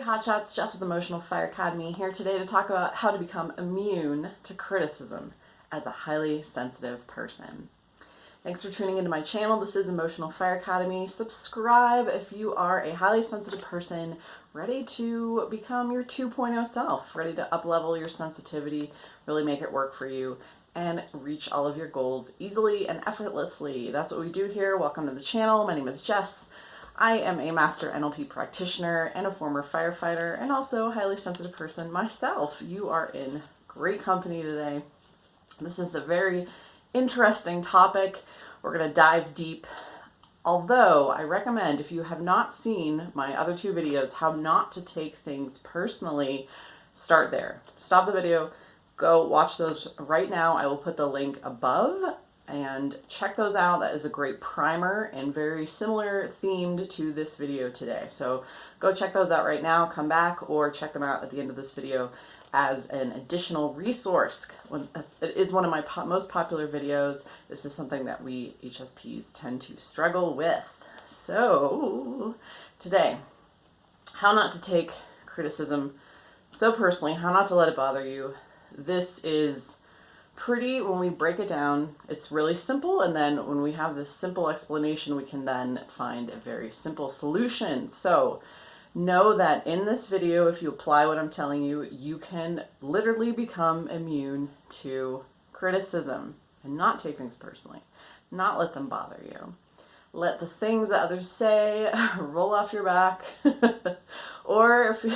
Hotshots, Jess with Emotional Fire Academy here today to talk about how to become immune to criticism as a highly sensitive person. Thanks for tuning into my channel. This is Emotional Fire Academy. Subscribe if you are a highly sensitive person ready to become your 2.0 self, ready to up-level your sensitivity, really make it work for you, and reach all of your goals easily and effortlessly. That's what we do here. Welcome to the channel. My name is Jess. I am a master NLP practitioner and a former firefighter and also a highly sensitive person myself. You are in great company today. This is a very interesting topic. We're going to dive deep. Although I recommend, if you have not seen my other two videos, how not to take things personally, start there. Stop the video, go watch those right now. I will put the link above and check those out. That is a great primer and very similar themed to this video today. So go check those out right now, come back, or check them out at the end of this video as an additional resource. It is one of my most popular videos. This is something that we HSPs tend to struggle with. So today, how not to take criticism so personally, how not to let it bother you. This is when we break it down, it's really simple, and then when we have this simple explanation, we can then find a very simple solution. So know that in this video, if you apply what I'm telling you, you can literally become immune to criticism and not take things personally, not let them bother you. Let the things that others say roll off your back. Or if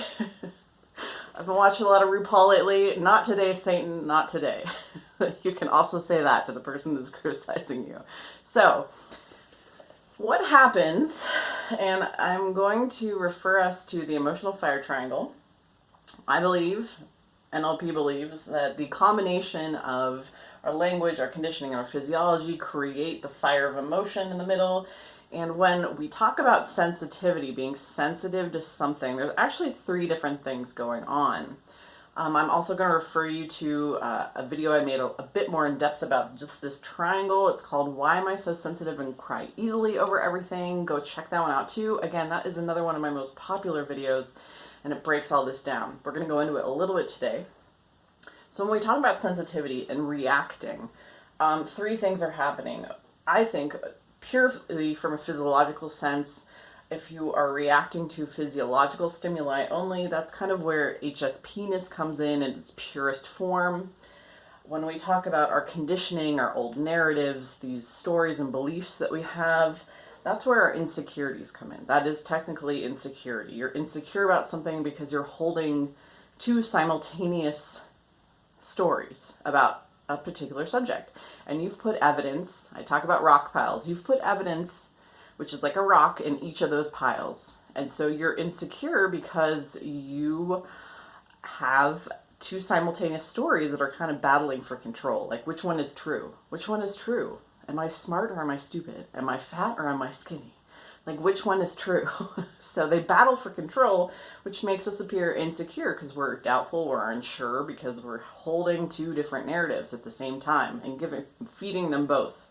I've been watching a lot of RuPaul lately, not today, Satan, not today. You can also say that to the person that's criticizing you. So what happens, and I'm going to refer us to the emotional fire triangle. I believe, NLP believes, that the combination of our language, our conditioning, and our physiology create the fire of emotion in the middle. And when we talk about sensitivity, being sensitive to something, there's actually three different things going on. I'm also going to refer you to a video I made a bit more in depth about just this triangle. It's called Why Am I So Sensitive and Cry Easily Over Everything? Go check that one out too. Again, that is another one of my most popular videos, and it breaks all this down. We're going to go into it a little bit today. So when we talk about sensitivity and reacting, three things are happening. I think purely from a physiological sense, if you are reacting to physiological stimuli only, that's kind of where HSP-ness comes in its purest form. When we talk about our conditioning, our old narratives, these stories and beliefs that we have, that's where our insecurities come in. That is technically insecurity. You're insecure about something because you're holding two simultaneous stories about a particular subject. And you've put evidence, I talk about rock piles, you've put evidence, which is like a rock, in each of those piles. And so you're insecure because you have two simultaneous stories that are kind of battling for control. Like, which one is true? Which one is true? Am I smart or am I stupid? Am I fat or am I skinny? Like, which one is true? So they battle for control, which makes us appear insecure because we're doubtful, we're unsure, because we're holding two different narratives at the same time and feeding them both.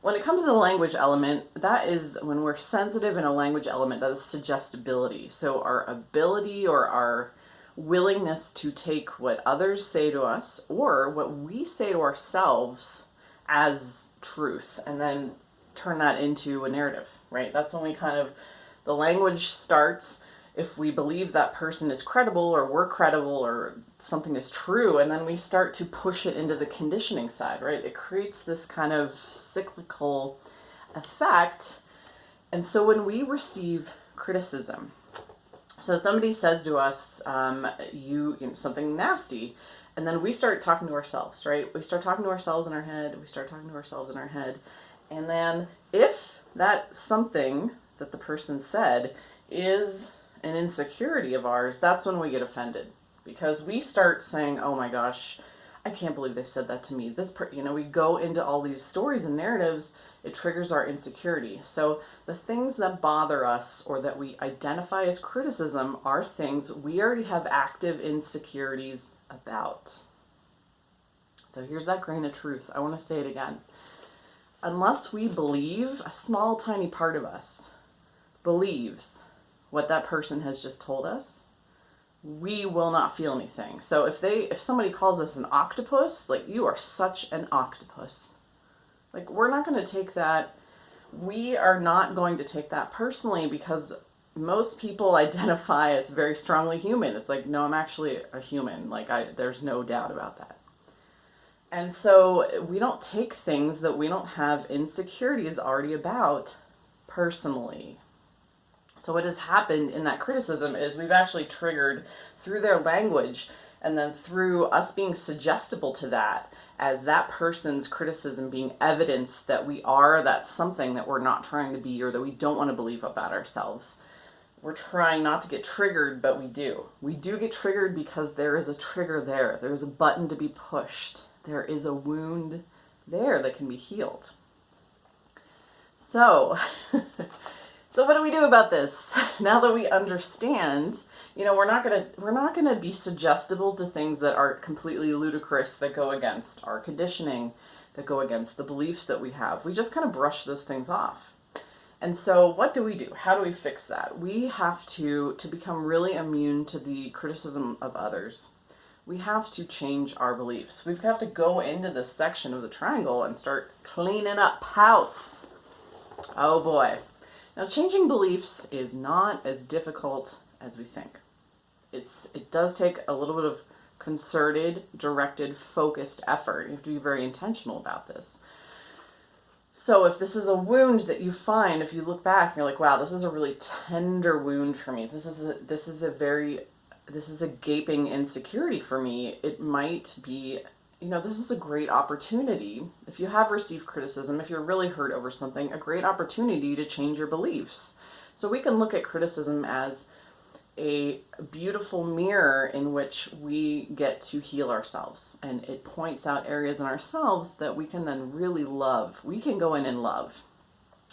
When it comes to the language element, that is when we're sensitive in a language element, that is suggestibility. So our ability or our willingness to take what others say to us or what we say to ourselves as truth and then turn that into a narrative, right? That's when the language starts if we believe that person is credible or we're credible or something is true, and then we start to push it into the conditioning side, right? It creates this kind of cyclical effect. And so when we receive criticism, so somebody says to us, you know, something nasty, and then we start talking to ourselves, right? We start talking to ourselves in our head, and then if that something that the person said is an insecurity of ours, that's when we get offended, because we start saying, oh my gosh, I can't believe they said that to me. We go into all these stories and narratives. It triggers our insecurity. So the things that bother us or that we identify as criticism are things we already have active insecurities about. So here's that grain of truth. I want to say it again. Unless we believe, a small tiny part of us believes what that person has just told us, we will not feel anything. So if somebody calls us an octopus, like, you are such an octopus, like, we're not going to take that. We are not going to take that personally, because most people identify as very strongly human. It's like, no, I'm actually a human. Like, there's no doubt about that. And so we don't take things that we don't have insecurities already about personally. So what has happened in that criticism is we've actually triggered through their language, and then through us being suggestible to that, as that person's criticism being evidence that we are that something that we're not trying to be, or that we don't want to believe about ourselves. We're trying not to get triggered, but we do. We do get triggered because there is a trigger there. There is a button to be pushed. There is a wound there that can be healed. So, so what do we do about this? Now that we understand, we're not gonna be suggestible to things that are completely ludicrous, that go against our conditioning, that go against the beliefs that we have. We just kind of brush those things off. And so what do we do? How do we fix that? We have to become really immune to the criticism of others. We have to change our beliefs. We have to go into this section of the triangle and start cleaning up house. Oh boy. Now, changing beliefs is not as difficult as we think. It does take a little bit of concerted, directed, focused effort. You have to be very intentional about this. So if this is a wound that you find, if you look back and you're like, wow, this is a really tender wound for me. This is a gaping insecurity for me. It might be, this is a great opportunity. If you have received criticism, if you're really hurt over something, a great opportunity to change your beliefs. So we can look at criticism as a beautiful mirror in which we get to heal ourselves. And it points out areas in ourselves that we can then really love. We can go in and love.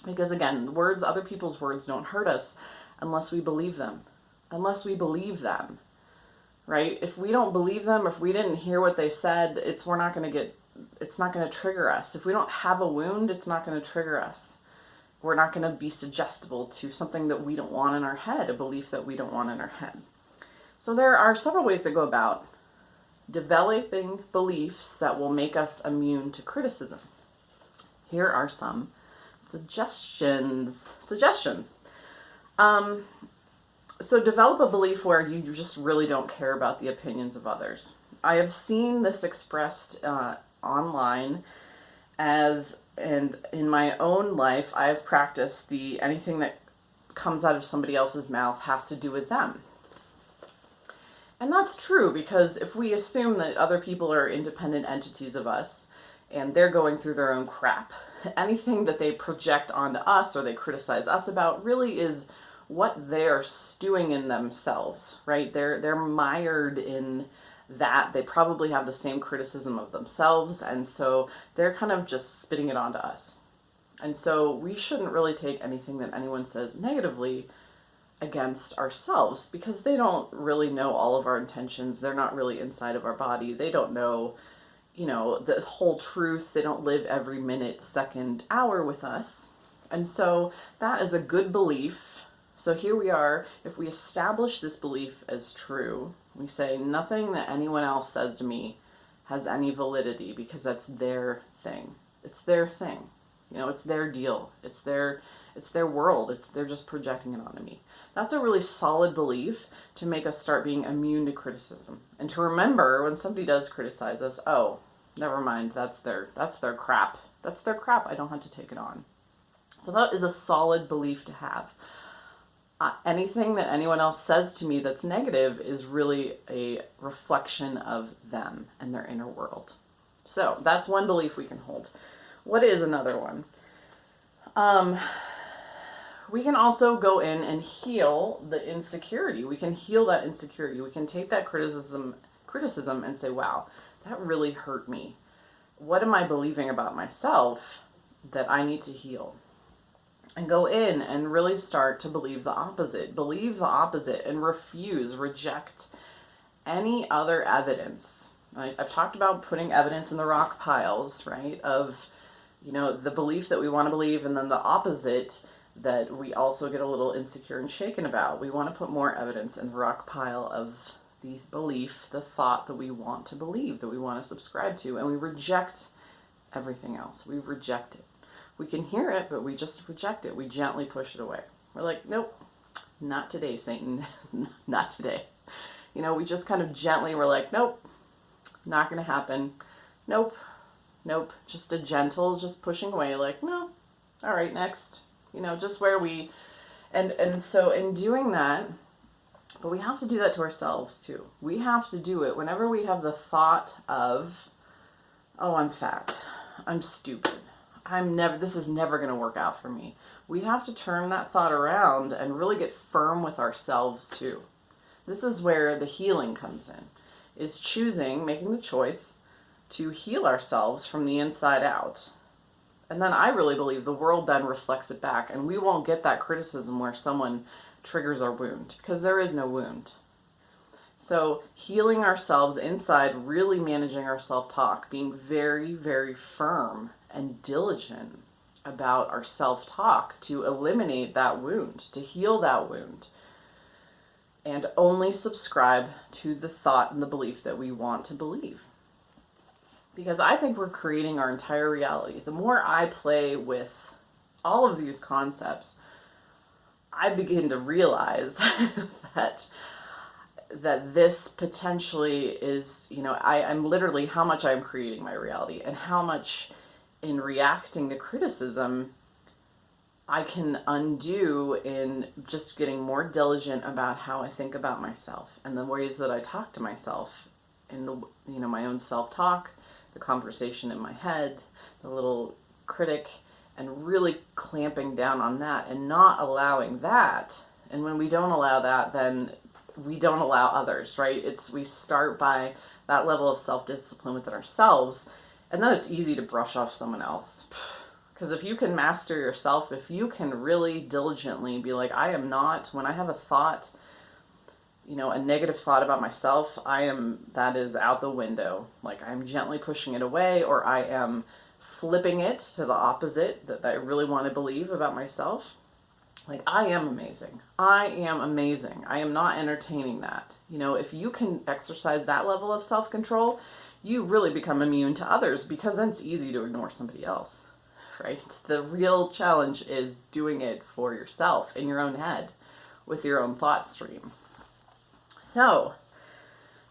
Because again, other people's words don't hurt us unless we believe them. Unless we believe them. Right? If we don't believe them, if we didn't hear what they said, it's not going to trigger us. If we don't have a wound, it's not going to trigger us. We're not going to be suggestible to something that we don't want in our head, a belief that we don't want in our head. So there are several ways to go about developing beliefs that will make us immune to criticism. Here are some suggestions. So develop a belief where you just really don't care about the opinions of others. I have seen this expressed online and in my own life, I've practiced anything that comes out of somebody else's mouth has to do with them. And that's true, because if we assume that other people are independent entities of us and they're going through their own crap, anything that they project onto us or they criticize us about really is what they're stewing in themselves, right? They're mired in that. They probably have the same criticism of themselves, and so they're kind of just spitting it onto us. And so we shouldn't really take anything that anyone says negatively against ourselves, because they don't really know all of our intentions. They're not really inside of our body. They don't know, the whole truth. They don't live every minute, second, hour with us. And so that is a good belief. So here we are. If we establish this belief as true, we say nothing that anyone else says to me has any validity, because that's their thing. It's their thing. It's their deal. It's their world. They're just projecting it onto me. That's a really solid belief to make us start being immune to criticism. And to remember when somebody does criticize us, oh, never mind, that's their crap. That's their crap. I don't have to take it on. So that is a solid belief to have. Anything that anyone else says to me that's negative is really a reflection of them and their inner world. So that's one belief we can hold. What is another one? We can also go in and heal the insecurity. We can heal that insecurity. We can take that criticism and say, wow, that really hurt me. What am I believing about myself that I need to heal? And go in and really start to believe the opposite. Believe the opposite and reject any other evidence. I've talked about putting evidence in the rock piles, right? Of, the belief that we want to believe, and then the opposite that we also get a little insecure and shaken about. We want to put more evidence in the rock pile of the belief, the thought that we want to believe, that we want to subscribe to, and we reject everything else. We reject it. We can hear it, but we just reject it. We gently push it away. We're like, nope, not today, Satan. Not today. You know, we just kind of gently, we're like, nope, not going to happen. Nope, nope. Just a gentle, just pushing away, like, no, all right, next. You know, just where we, and so in doing that, but we have to do that to ourselves too. We have to do it whenever we have the thought of, oh, I'm fat, I'm stupid, this is never going to work out for me. We have to turn that thought around and really get firm with ourselves too. This is where the healing comes in, is choosing, making the choice to heal ourselves from the inside out. And then I really believe the world then reflects it back, and we won't get that criticism where someone triggers our wound, because there is no wound. So healing ourselves inside, really managing our self-talk, being very, very firm and diligent about our self-talk to eliminate that wound, to heal that wound, and only subscribe to the thought and the belief that we want to believe. Because I think we're creating our entire reality. The more I play with all of these concepts, I begin to realize that this potentially is, you know, I'm literally how much I'm creating my reality, and how much in reacting to criticism I can undo in just getting more diligent about how I think about myself and the ways that I talk to myself in the, you know, my own self-talk, the conversation in my head, the little critic, and really clamping down on that and not allowing that. And when we don't allow that, then we don't allow others, right? We start by that level of self-discipline within ourselves, and then it's easy to brush off someone else. Because if you can master yourself, if you can really diligently be like, I am not, when I have a thought, you know, a negative thought about myself, that is out the window. Like, I'm gently pushing it away, or I am flipping it to the opposite that I really want to believe about myself. Like, I am amazing. I am amazing. I am not entertaining that. You know, if you can exercise that level of self-control, you really become immune to others, because then it's easy to ignore somebody else, right? The real challenge is doing it for yourself in your own head with your own thought stream. So,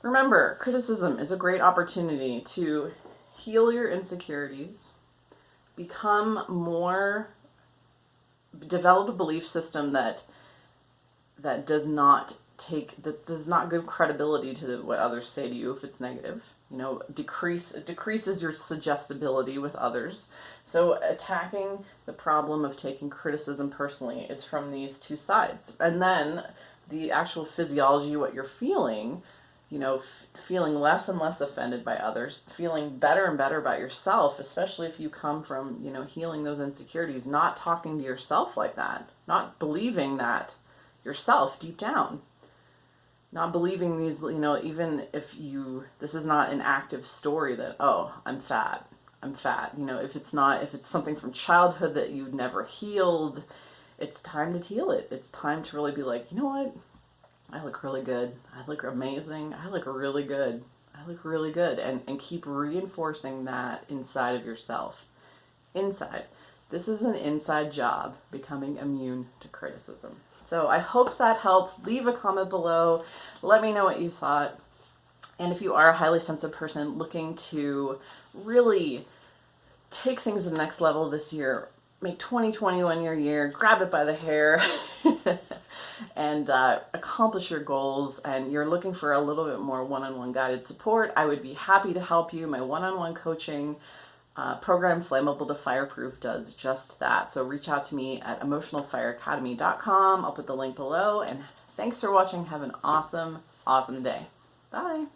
remember, criticism is a great opportunity to heal your insecurities, develop a belief system that does not give credibility to what others say to you if it's negative. You know, it decreases your suggestibility with others. So attacking the problem of taking criticism personally is from these two sides. And then the actual physiology, what you're feeling, you know, feeling less and less offended by others, feeling better and better about yourself, especially if you come from, you know, healing those insecurities, not talking to yourself like that, not believing that yourself deep down, not believing these, you know, even if this is not an active story that, oh, I'm fat, you know, if it's something from childhood that you never healed, it's time to heal it. It's time to really be like, you know what? I look really good. I look amazing. I look really good. I look really good. And keep reinforcing that inside of yourself. Inside. This is an inside job, becoming immune to criticism. So I hope that helped. Leave a comment below. Let me know what you thought. And if you are a highly sensitive person looking to really take things to the next level this year, make 2021 your year, grab it by the hair, and accomplish your goals, and you're looking for a little bit more one-on-one guided support, I would be happy to help you. My one-on-one coaching program, Flammable to Fireproof, does just that. So reach out to me at emotionalfireacademy.com. I'll put the link below, and thanks for watching. Have an awesome, awesome day. Bye.